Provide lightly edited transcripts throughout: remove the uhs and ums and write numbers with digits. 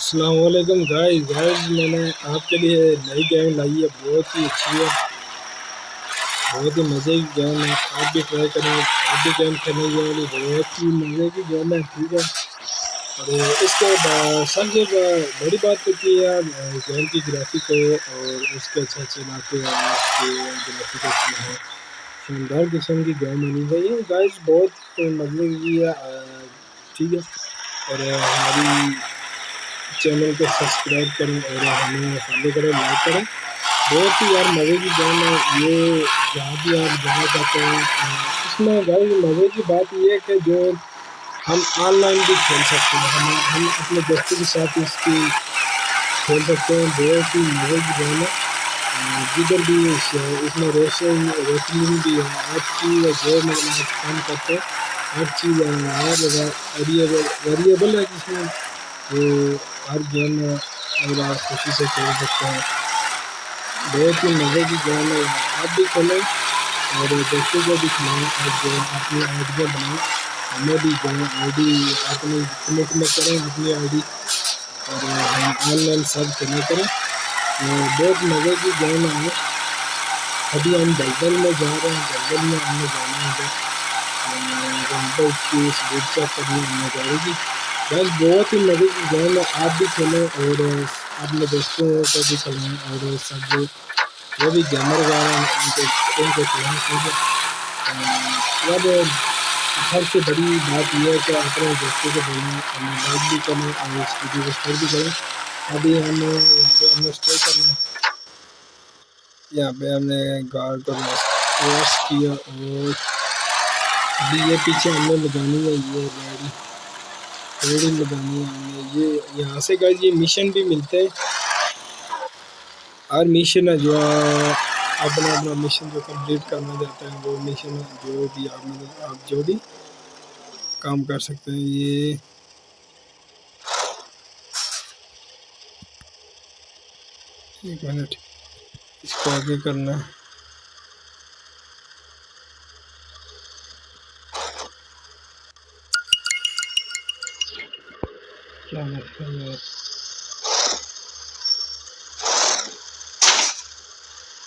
السلام علیکم گائز میں نے آپ کے لیے نئی گیم لائی ہے، بہت ہی اچھی ہے، بہت ہی مزے کی گیم ہے۔ آپ بھی ٹرائی کریں، آپ بھی گیم کھیلنے یہ والی بہت ہی مزے کی گیم ہے، ٹھیک ہے۔ اور اس کے سب سے بڑی بات تو کہ یار گیم کی گرافک ہو اور اس کے اچھے علاقے ہوں، اس کے گرافک اچھی ہو، شاندار قسم کی گیم ہونی چاہیے گائز، بہت مزے کی ہے، ٹھیک ہے۔ اور ہماری چینل کو سبسکرائب کریں اور ہمیں فالو کریں، لائک کریں، بہت ہی یار مزے کی گیم ہے یہ۔ جہاں بھی آپ جانا چاہتے ہیں اس میں گائز مزے کی بات یہ ہے کہ جو ہم آن لائن بھی کھیل سکتے ہیں، ہم اپنے دوستوں کے ساتھ اس کی کھیل سکتے ہیں، بہت ہی مزے کی گیم ہے۔ جدھر بھی اس میں ریسلنگ بھی ہے، ہر چیز ہے جو مطلب آپ کام کرتے ہیں، ہر چیز ہے، ہر ویریبل ہے جس میں وہ ہر گیم میں اگر آپ خوشی سے کھیل سکتے ہیں، بہت ہی مزے کی گیم ہے، آپ بھی کھیلیں اور دوستوں کو بھی کھلائیں اور جو اپنی آئیڈیاں بنائیں، ہمیں بھی جو آئی ڈی اپنی کمیٹمنٹ کریں اپنی آئی ڈی، اور ہم آن لائن سب کھیلا کریں، بہت مزے کی گیم ہے۔ ابھی ہم دلدل میں جا رہے ہیں، دلدل میں ہم نے جانا ہے، وہاں پہ اس کی اسپیڈ چیک کرنی ہمیں گاڑی کی، بس بہت ہی مزے کی گیم ہے، آپ بھی کھیلیں اور اپنے دوستوں کو بھی کھلائیں اور سب جو بھی گیمر وغیرہ ہیں ان کو کھلائیں، ٹھیک ہے۔ اب سب سے بڑی بات یہ ہے کہ اپنے دوستوں کو بولیں، ہمیں لائک بھی کریں اور اس ویڈیو کو شیئر بھی کریں۔ ابھی ہم یہاں پہ ہم نے اسٹے کرنا ہے، یہاں پہ ہم نے گار کو ریس کیا اور ابھی یہ پیچھے ہم نے لگانی ہے، یہ ریڈی لگانی ہے ہم نے، یہ یہاں سے گائز یہ مشن بھی ملتے ہیں، ہر مشن ہے جو اپنا مشن جو کمپلیٹ کرنا چاہتے ہیں وہ مشن ہے، جو بھی آپ جو بھی کام کر سکتے ہیں۔ یہ ایک منٹ اس کو آگے کرنا ہے، کیا مسئلہ ہے،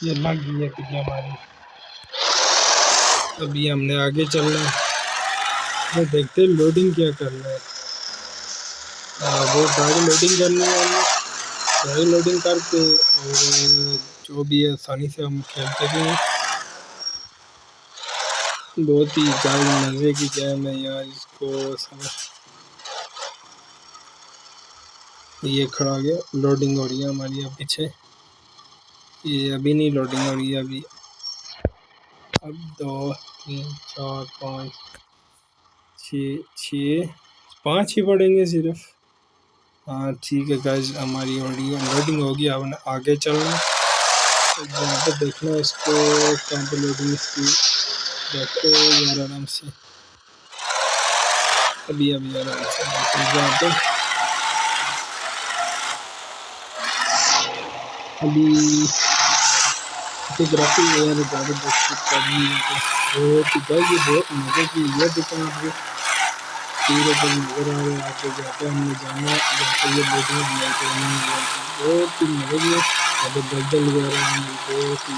یہ لگ گئی ہے پیچھے ہماری، ابھی ہم نے آگے چلنا ہے، دیکھتے ہیں لوڈنگ کیا کرنا ہے، وہ گاڑی لوڈنگ کرنی ہے، گاڑی لوڈنگ کر کے اور جو بھی ہے آسانی سے ہم کھیلتے بھی ہیں، بہت ہی زیادہ مزے کی گیم ہے یار، اس کو یہ کھڑا گیا، لوڈنگ ہو رہی ہے ہماری اب پیچھے، یہ ابھی نہیں لوڈنگ ہو رہی ہے، ابھی اب 2 3 4 5 6 5 ہی پڑیں گے صرف، ہاں ٹھیک ہے گائز ہماری لوڈنگ ہوگی، اب آگے چلنا یہاں پہ دیکھنا اس کو کہاں پہ لوڈنگ اس کی، دیکھو یار آرام سے، ابھی آرام سے یہاں پہ ابھی فوٹوگرافی یار زیادہ کرنی ہے، بہت مزے کی یہ دکان آپ کو پورے پر نظر آ رہے ہیں، آپ کو جہاں پہ ہم نے جانا ہے، جہاں پہ یہ لوڈنگ بہت ہی مزے کی ہے، یہاں پہ دلدل وغیرہ بہت ہی